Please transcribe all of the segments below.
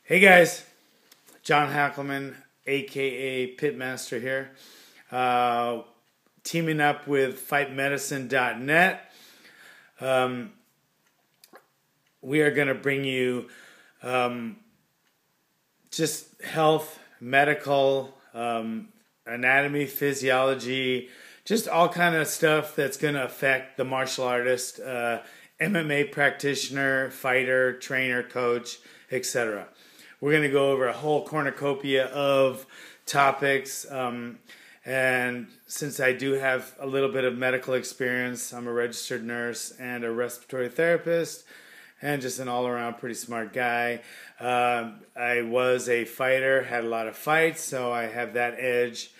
Hey guys, John Hackelman, aka Pitmaster here, teaming up with fightmedicine.net. We are going to bring you just health, medical, anatomy, physiology, just all kind of stuff that's going to affect the martial artist, MMA practitioner, fighter, trainer, coach, etc. We're going to go over a whole cornucopia of topics, and since I do have a little bit of medical experience, I'm a registered nurse and a respiratory therapist, and just an all-around pretty smart guy. I was a fighter, had a lot of fights, so I have that edge,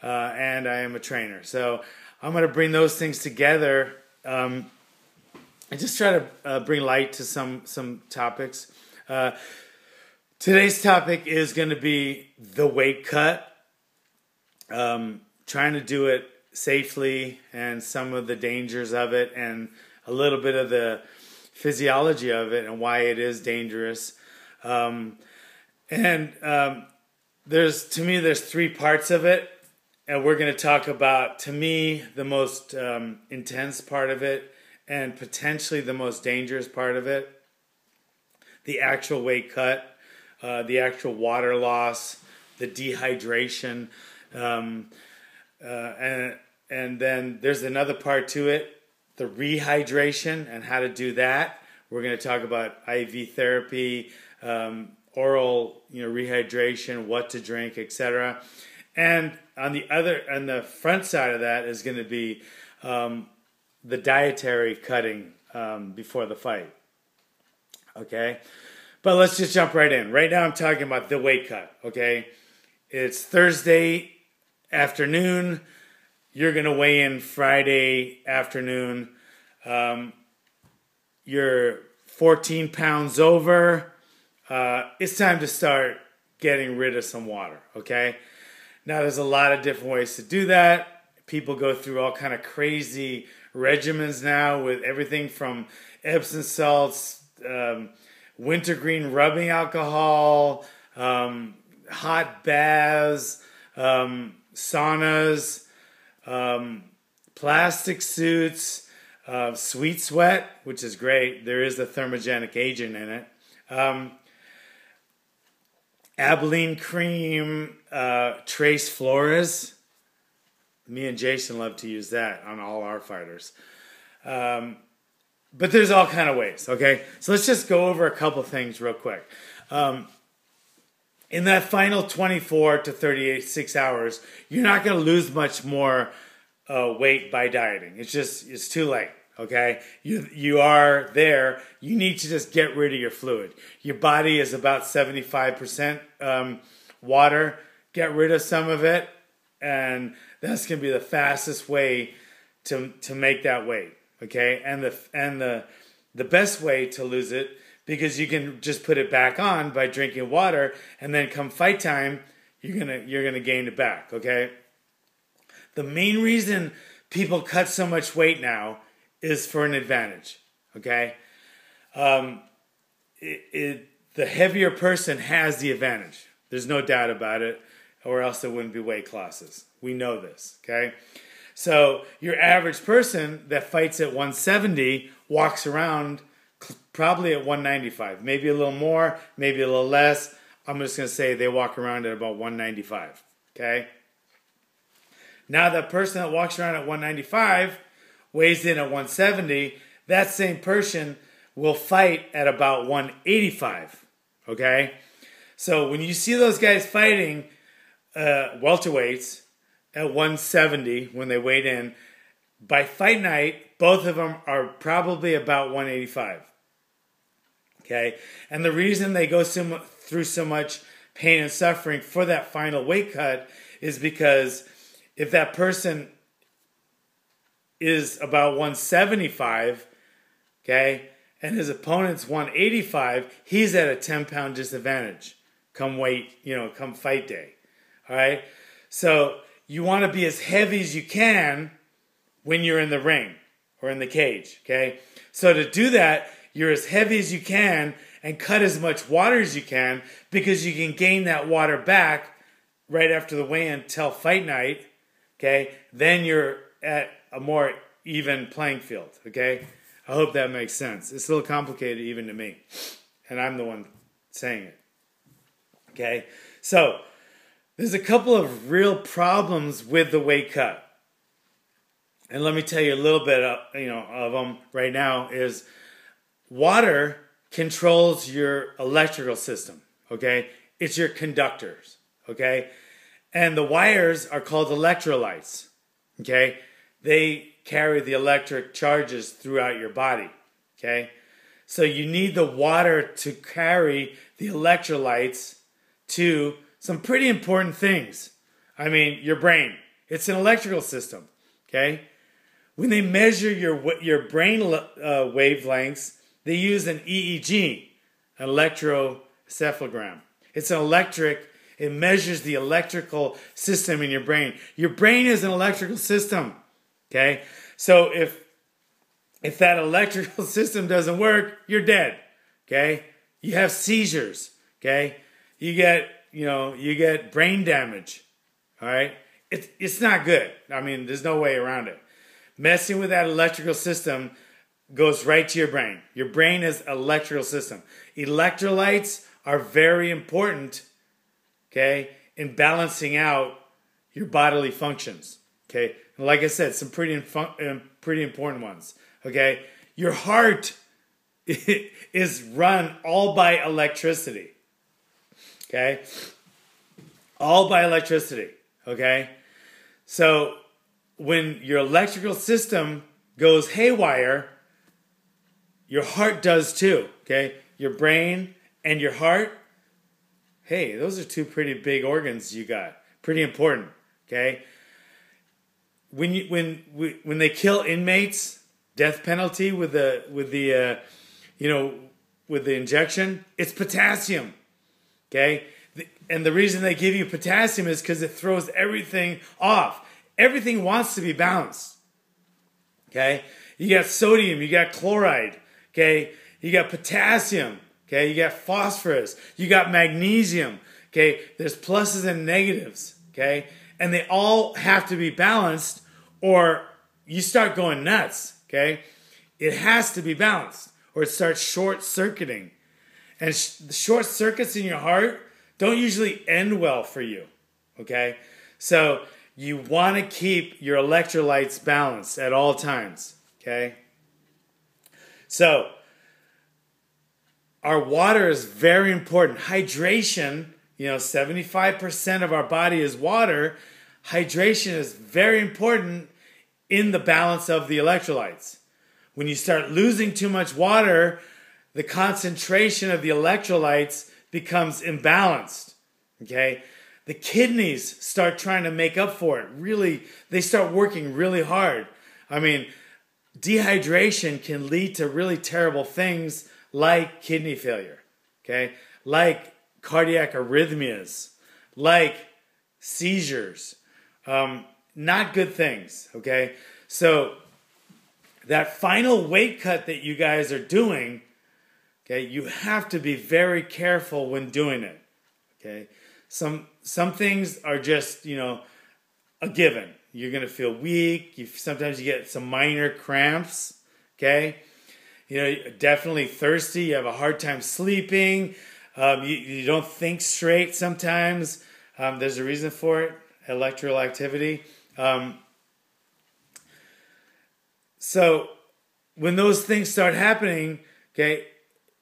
and I am a trainer. So I'm going to bring those things together and just try to bring light to some topics. Today's topic is going to be the weight cut, trying to do it safely and some of the dangers of it and a little bit of the physiology of it and why it is dangerous. There's three parts of it, and we're going to talk about, to me, the most intense part of it and potentially the most dangerous part of it, the actual weight cut. The actual water loss, the dehydration, and then there's another part to it, the rehydration and how to do that. We're going to talk about IV therapy, oral, rehydration, what to drink, etc. And on the front side of that is going to be the dietary cutting before the fight. Okay. But let's just jump right in. Right now I'm talking about the weight cut, okay? It's Thursday afternoon. You're going to weigh in Friday afternoon. You're 14 pounds over. It's time to start getting rid of some water, okay? Now there's a lot of different ways to do that. People go through all kind of crazy regimens now with everything from Epsom salts, wintergreen rubbing alcohol, hot baths, saunas, plastic suits, sweet sweat, which is great. There is a thermogenic agent in it. Abilene cream, Trace Flores. Me and Jason love to use that on all our fighters. But there's all kind of ways, okay? So let's just go over a couple things real quick. In that final 24 to 36 hours, you're not going to lose much more weight by dieting. It's too late, okay? You are there. You need to just get rid of your fluid. Your body is about 75% water. Get rid of some of it, and that's going to be the fastest way to make that weight. Okay, and the best way to lose it, because you can just put it back on by drinking water, and then come fight time, you're gonna gain it back. Okay, the main reason people cut so much weight now is for an advantage. Okay, the heavier person has the advantage. There's no doubt about it, or else there wouldn't be weight classes. We know this. Okay. So your average person that fights at 170 walks around probably at 195, maybe a little more, maybe a little less. I'm just going to say they walk around at about 195, okay? Now that person that walks around at 195 weighs in at 170, that same person will fight at about 185, okay? So when you see those guys fighting welterweights at 170 when they weighed in, by fight night, both of them are probably about 185. Okay? And the reason they go through so much pain and suffering for that final weight cut is because if that person is about 175, okay, and his opponent's 185, he's at a 10-pound disadvantage come fight day. All right? So you want to be as heavy as you can when you're in the ring or in the cage, okay? So to do that, you're as heavy as you can, and cut as much water as you can, because you can gain that water back right after the weigh-in till fight night, okay? Then you're at a more even playing field, okay? I hope that makes sense. It's a little complicated even to me, and I'm the one saying it, okay? So there's a couple of real problems with the weight cut. And let me tell you a little bit of them right now. Is water controls your electrical system, okay? It's your conductors, okay? And the wires are called electrolytes, okay? They carry the electric charges throughout your body, okay? So you need the water to carry the electrolytes to some pretty important things. I mean, your brain. It's an electrical system, okay? When they measure your brain wavelengths, they use an EEG, an electroencephalogram. It's an electric, it measures the electrical system in your brain. Your brain is an electrical system, okay? So if that electrical system doesn't work, you're dead, okay? You have seizures, okay? You get brain damage, all right? It's not good. I mean, there's no way around it. Messing with that electrical system goes right to your brain. Your brain is an electrical system. Electrolytes are very important, okay, in balancing out your bodily functions, okay? And like I said, some pretty important ones, okay? Your heart is run all by electricity, okay? All by electricity, okay? So when your electrical system goes haywire, your heart does too, okay? Your brain and your heart, hey, those are two pretty big organs you got. Pretty important, okay? When they kill inmates, death penalty with the injection, it's potassium, okay? And the reason they give you potassium is because it throws everything off. Everything wants to be balanced, okay? You got sodium, you got chloride, okay? You got potassium, okay? You got phosphorus, you got magnesium, okay? There's pluses and negatives, okay? And they all have to be balanced or you start going nuts, okay? It has to be balanced or it starts short-circuiting. And short circuits in your heart don't usually end well for you, okay? So you want to keep your electrolytes balanced at all times, okay? So our water is very important. Hydration, 75% of our body is water. Hydration is very important in the balance of the electrolytes. When you start losing too much water, the concentration of the electrolytes becomes imbalanced, okay? The kidneys start trying to make up for it. Really, they start working really hard. I mean, dehydration can lead to really terrible things like kidney failure, okay? Like cardiac arrhythmias, like seizures. Not good things, okay? So that final weight cut that you guys are doing, okay, you have to be very careful when doing it, okay? Some things are just, a given. You're going to feel weak. Sometimes you get some minor cramps, okay? Definitely thirsty. You have a hard time sleeping. You don't think straight sometimes. There's a reason for it, electrical activity. So when those things start happening, okay,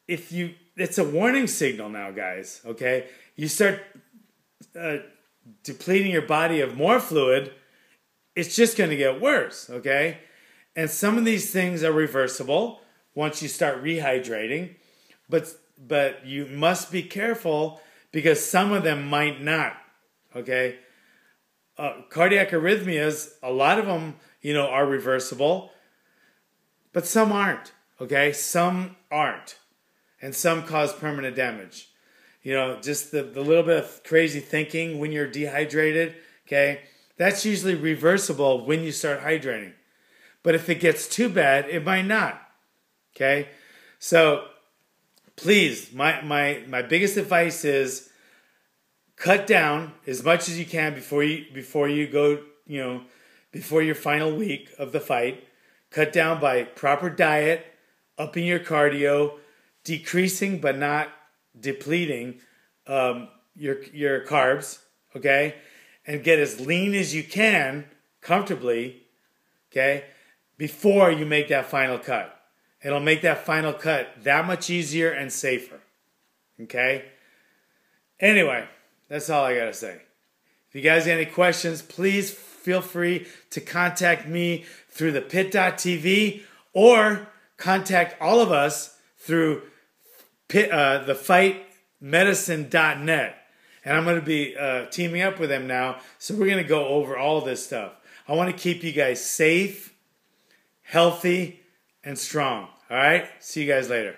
it's a warning signal now, guys, okay? You start depleting your body of more fluid, it's just going to get worse, okay? And some of these things are reversible once you start rehydrating, but you must be careful because some of them might not, okay? Cardiac arrhythmias, a lot of them, are reversible, but some aren't, okay? Some aren't, and some cause permanent damage. Just the little bit of crazy thinking when you're dehydrated, okay? That's usually reversible when you start hydrating. But if it gets too bad, it might not, okay? So please, my biggest advice is cut down as much as you can before you go, before your final week of the fight. Cut down by proper diet, upping your cardio, decreasing but not depleting your carbs, okay? And get as lean as you can comfortably, okay, before you make that final cut. It'll make that final cut that much easier and safer, okay? Anyway, that's all I got to say. If you guys have any questions, please feel free to contact me through the pit.tv or contact all of us through thefightmedicine.net. And I'm going to be teaming up with them now, so we're going to go over all this stuff. I want to keep you guys safe, healthy, and strong. All right? See you guys later.